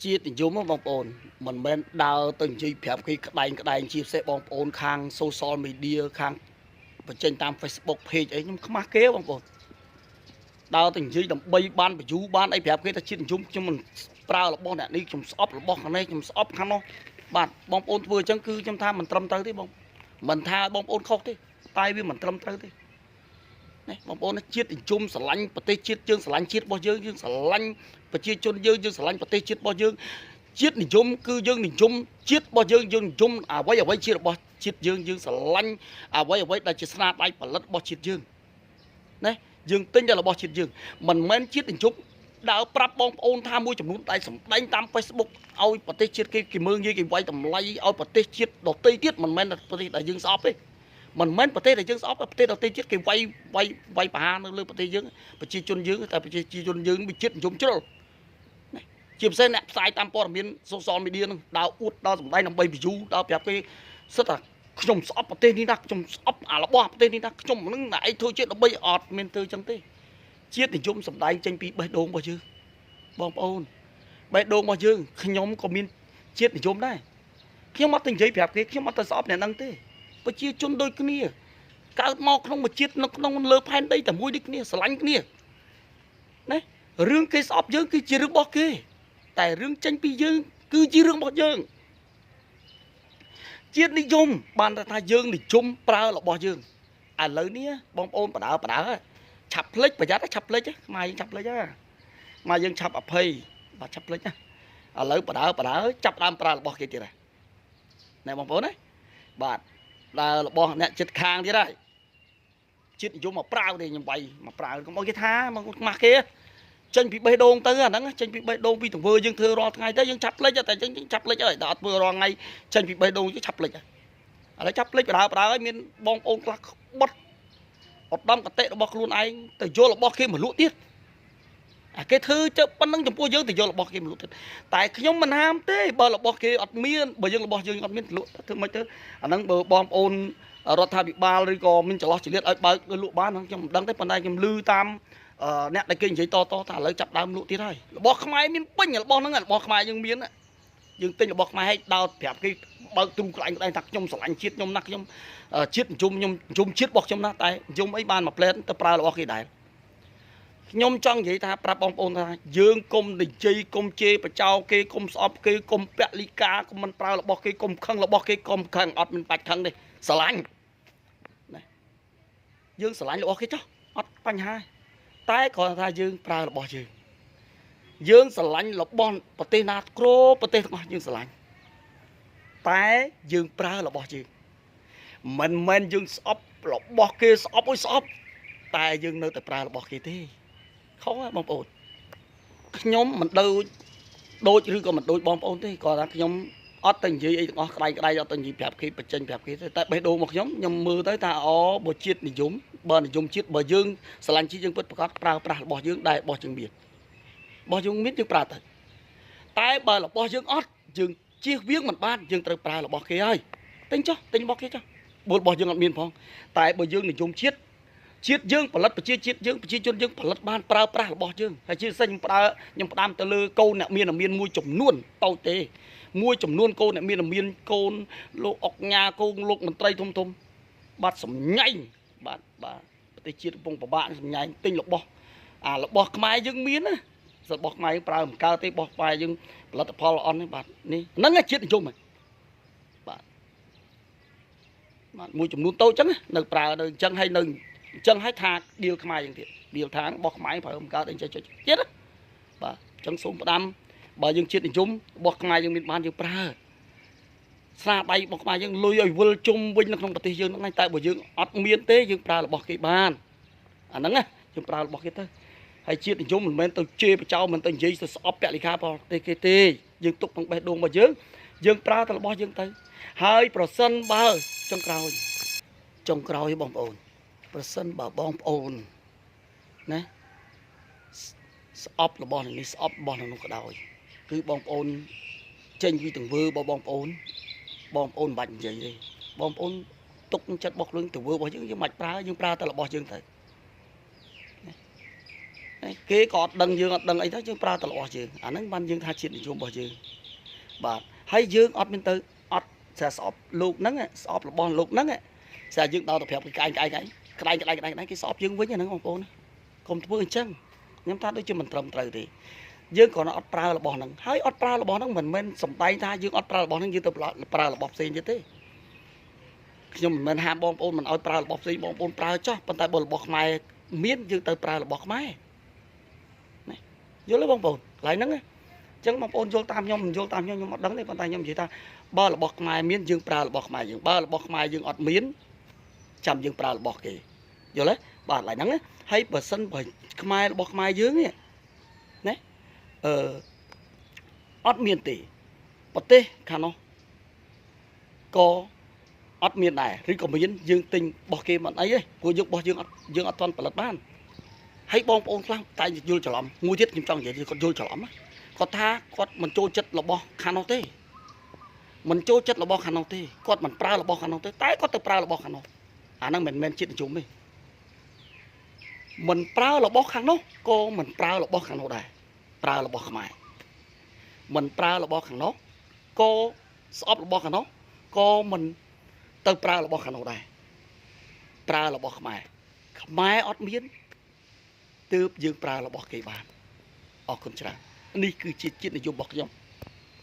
ជាតិនិយមបងប្អូនមិនមែនដើរទៅនិយាយប្រាប់គេក្តែងជាពិសេសបងប្អូនខាង social media ខាងបញ្ចេញតាម Facebook page អីខ្ញុំខ្មាស់គេបងប្អូនដើរទៅនិយាយដើម្បីបាន view បានអីប្រាប់គេថាជាតិនិយមខ្ញុំមិនប្រើរបស់អ្នកនេះខ្ញុំស្អប់របស់ខាងនេះខ្ញុំស្អប់ខាងនោះបាទបងប្អូនធ្វើអញ្ចឹងគឺខ្ញុំថាមិនត្រឹមត្រូវទេបងមិនថាបងប្អូនខុសទេតែវាមិនត្រឹមត្រូវទេនេះបងប្អូនជាតិនិយមស្រឡាញ់ប្រទេសជាតិយើងស្រឡាញ់ជាតិរបស់យើងស្រឡាញ់ប្រជាជនយើងស្រឡាញ់ប្រទេសជាតិរបស់យើងជាតិនិយមគឺយើងនិយមជាតិរបស់យើងនិយមអ្វីជារបស់ជាតិយើងស្រឡាញ់អ្វីដែលជាស្នាដៃផលិតរបស់ជាតិយើងណាយើងទិញតែរបស់ជាតិយើងមិនមែនជាតិនិយមដើរប្រាប់បងប្អូនថាមួយចំនួនដែលសម្ដែងតាម Facebook ឲ្យប្រទេសជាតិគេមើលងាយគេវាយតម្លៃឲ្យប្រទេសជាតិដទៃទៀតមិនមែនប្រទេសដែលយើងស្អប់ទេមិនមែនប្រទេសដែលយើងស្អប់ប្រទេសដទៃទៀតគេវាយប្រហារនៅលើប្រទេសយើងប្រជាជនយើងតែប្រជាជនយើងវាជាតិនិយមជ្រុលជាពិសេសអ្នកផ្សាយតាមព័ត៌មាន social media នឹងដើរអួតដើរសម្ដែងដើម្បី view ដើរប្រាប់គេសិតថាខ្ញុំស្អប់ប្រទេសនេះណាខ្ញុំស្អប់អារបស់ប្រទេសនេះណាខ្ញុំនឹងឯងធ្វើជាតិដើម្បីអត់មានធ្វើចឹងទេជាតិនិយមសម្ដែងចេញពីបេះដូងរបស់យើងបងប្អូនបេះដូងរបស់យើងខ្ញុំក៏មានជាតិនិយមដែរខ្ញុំអត់ទៅនិយាយប្រាប់គេខ្ញុំអត់ទៅស្អប់អ្នកហ្នឹងទេប្រជាជនដូចគ្នាកើតមកក្នុងមួយជាតិនៅក្នុងលើផែនដីតែមួយដូចគ្នាស្រឡាញ់គ្នាណារឿងគេស្អប់យើងគឺជារឿងរបស់គេតែរឿងចេញពីយើងគឺជារឿងរបស់យើងជាតិនិយមបានថាយើងនិយមប្រើរបស់យើងឥឡូវនេះបងប្អូនបដើឆាប់ភ្លេចប្រយ័ត្នឆាប់ភ្លេចខ្មែរយើងឆាប់ភ្លេចខ្មែរយើងឆាប់អភ័យបាទឆាប់ភ្លេចណាឥឡូវបដើចាប់ដើមប្រើរបស់គេទៀតហើយណែបងប្អូនណាបាទដើររបស់អ្នកចិត្តខាងទៀតហើយជាតិនិយមមកប្រើទេខ្ញុំវាយមកប្រើកុំឲ្យគេថាមកខ្មាស់គេចេញពីបេះដូងទៅអាហ្នឹងចេញពីបេះដូងពីទង្វើយើងធ្វើរាល់ថ្ងៃទៅយើងឆាប់ភ្លេចតែយើងឆាប់ភ្លេចហើយដល់អត់ធ្វើរាល់ថ្ងៃចេញពីបេះដូងយើងឆាប់ភ្លេចហើយឥឡូវឆាប់ភ្លេចបដើហើយមានបងប្អូនខ្លះបត់ឧត្តមកតិរបស់ខ្លួនឯងទៅយករបស់គេមកលក់ទៀតអាគេធ្វើទៅប៉ុណ្្នឹងចំពោះយើងទៅយករបស់គេមកលក់ទៀតតែខ្ញុំមិនហាមទេបើរបស់គេអត់មានបើយើងរបស់យើងអត់មានលក់ធ្វើមិនទៅអាហ្នឹងបើបងប្អូនរដ្ឋាភិបាលឬក៏មានចន្លោះចលៀតឲ្យបើកលក់បានខ្ញុំមិនដឹងទេប៉ុន្តែខ្ញុំឮតាមអ្នកដែលគេនិយាយតថាឥឡូវចាប់ដើមលក់ទៀតហើយរបស់ខ្មែរមានពេញរបស់ហ្នឹងរបស់ខ្មែរយើងមានយើងទិញរបស់ខ្មែរឲ្យដោតប្រាប់គេបើកទ្រូងក្លែងថាខ្ញុំស្រឡាញ់ជាតិខ្ញុំណាស់ខ្ញុំជាតិនិយមខ្ញុំជាតិរបស់ខ្ញុំណាស់តែនិយមអីបានមកផ្លែតទៅប្រើរបស់គេដែរខ្ញុំចង់និយាយថាប្រាប់បងប្អូនថាយើងកុំនិយាយកុំជេរបចោគេកុំស្អប់គេកុំពលិកាកុំមិនប្រើរបស់គេកុំខឹងរបស់គេកុំខឹងអត់មានបាច់ខឹងទេស្រឡាញ់ណាយើងស្រឡាញ់របស់គេចុះអត់បញ្ហាតែគ្រាន់ថាយើងប្រើរបស់យើងស្រឡាញ់របស់ប្រទេសណាក្រប្រទេសទាំងអស់យើងស្រឡាញ់តែយើងប្រើរបស់យើងមិនមែនយើងស្អប់របស់គេស្អប់អុយស្អប់តែយើងនៅតែប្រើរបស់គេទេខុសបងប្អូនខ្ញុំមិនដូចឬក៏មិនដូចបងប្អូនទេគាត់ថាខ្ញុំអត់ទៅនិយាយអីទាំងអស់ក្តៅអត់ទៅនិយាយប្រាប់គេបញ្ចេញប្រាប់គេទេតែបេះដូងមកខ្ញុំមើលទៅថាបើជាតិនិយមបើនិយមជាតិបើយើងស្រឡាញ់ជាតិយើងពិតប្រាកដប្រើប្រាស់របស់យើងដែលរបស់យើងមានយើងប្រើទៅតែបើរបស់យើងអត់យើងជៀសវាងមិនបានយើងត្រូវប្រើរបស់គេហើយទិញរបស់គេចុះបើរបស់យើងអត់មានផងតែបើយើងនិយមជាតិយើងផលិតប្រជាជាតិយើងប្រជាជនយើងផលិតបានប្រើប្រាស់របស់យើងហើយជាពិសេសខ្ញុំផ្ដាំទៅលើកូនអ្នកមានមួយចំនួនតូចទេមួយចំនួនកូនអ្នកមានកូនលោកអុកញ៉ាកូនលោកមន្ត្រីធំបាទសម្ញែងបាទប្រទេសជាតិកំពុងពិបាកសម្ញែងទិញរបស់ខ្មែរយើងមានណារបស់ខ្មែរយើងប្រើមិនកើតទេរបស់ខ្មែរយើងផលិតផលអន់ទេបាទនេះហ្នឹងជាតិនិយមបាទមួយចំនួនតូចចឹងនៅប្រើនៅអញ្ចឹងហើយនៅអញ្ចឹងហើយថាឌីលខ្មែរយើងទៀតឌីលថារបស់ខ្មែរប្រើមិនកើតអីចេះទៀតបាទអញ្ចឹងសូមផ្ដាំបើយើងជាតិនិយមរបស់ខ្មែរយើងមានបានយើងប្រើស្នាដៃរបស់ខ្មែរយើងលុយឲ្យវិលជុំវិញនៅក្នុងប្រទេសយើងហ្នឹងតែបើយើងអត់មានទេយើងប្រើរបស់គេបានអាហ្នឹងណាយើងប្រើរបស់គេទៅហើយជាតិនិយមមិនមែនទៅជេរបចោមិនទៅនិយាយទៅស្អប់ពលិកាប្រទេសគេទេយើងទុកក្នុងបេះដូងរបស់យើងប្រើតែរបស់យើងទៅហើយប្រសិនបើចុងក្រោយបងប្អូនប្រសិនបើបងប្អូនណាស្អប់របស់នេះស្អប់របស់នោះក៏ដោយគឺបងប្អូនចេញពីទង្វើរបស់បងប្អូនមិនបាច់និយាយទេបងប្អូនទុកចិត្តរបស់ខ្លួនទង្វើរបស់យើងមិនបាច់ប្រើយើងប្រើតែរបស់យើងទៅ គេក៏អត់ដឹងយើងអត់ដឹងអីទៅយើងប្រើតែរបស់យើងអាហ្នឹងបានយើងថាជាតិនិយមរបស់យើងបាទហើយយើងអត់មានទៅអត់ស្អប់លោកហ្នឹងស្អប់របស់លោកហ្នឹងស្អាយើងដល់ទៅប្រាប់គេក្តែងគេស្អប់យើងវិញអាហ្នឹងបងប្អូនកុំធ្វើអញ្ចឹងខ្ញុំថាដូចជាមិនត្រឹមត្រូវទេយើងគ្រាន់តែអត់ប្រើរបស់ហ្នឹងហើយអត់ប្រើរបស់ហ្នឹងមិនមែនសំដែងថាយើងអត់ប្រើរបស់ហ្នឹងយើងទៅប្រើរបស់ផ្សេងទៀតទេខ្ញុំមិនមែនហាមបងប្អូនមិនឲ្យប្រើរបស់ផ្សេងបងប្អូនប្រើចោះប៉ុន្តែបើរបស់ខ្មែរមានយើងទៅប្រើរបស់ខ្មែរណាយល់ទេបងប្អូនកន្លែងហ្នឹងអញ្ចឹងបងប្អូនយល់តាមខ្ញុំមិនយល់តាមខ្ញុំអត់ដឹងទេប៉ុន្តែខ្ញុំនិយាយថាបើរបស់ខ្មែរមានយើងប្រើរបស់ខ្មែរយើងបើរបស់ខ្មែរយើងអត់មានចាំយើងប្រើរបស់គេយល់ទេបាទកន្លែងហ្នឹងហើយបើសិនបើខ្មែររបស់ខ្មែរយើងនេះណាអត់មានទេប្រទេសខាងនោះក៏អត់មានដែរឬក៏មានយើងទិញរបស់គេមិនអីទេព្រោះយើងរបស់យើងអត់ទាន់ផលិតបានហើយបងប្អូនខ្លះតែយល់ច្រឡំមួយទៀតខ្ញុំចង់និយាយគាត់យល់ច្រឡំគាត់ថាគាត់មិនចូលចិត្តរបស់ខាងនោះទេមិនចូលចិត្តរបស់ខាងនោះទេគាត់មិនប្រើរបស់ខាងនោះទេតែគាត់ទៅប្រើរបស់ខាងនោះអាហ្នឹងមិនមែនជាតិនិយមទេមិនប្រើរបស់ខាងនោះក៏មិនប្រើរបស់ខាងនោះដែរប្រើរបស់ខ្មែរមិនប្រើរបស់ខាងនោះក៏ស្អប់របស់ខាងនោះក៏មិនទៅប្រើរបស់ខាងនោះដែរប្រើរបស់ខ្មែរអត់មានទើបយើងប្រើរបស់គេបានអរគុណច្រើននេះគឺជាជាតិនិយមរបស់ខ្ញុំ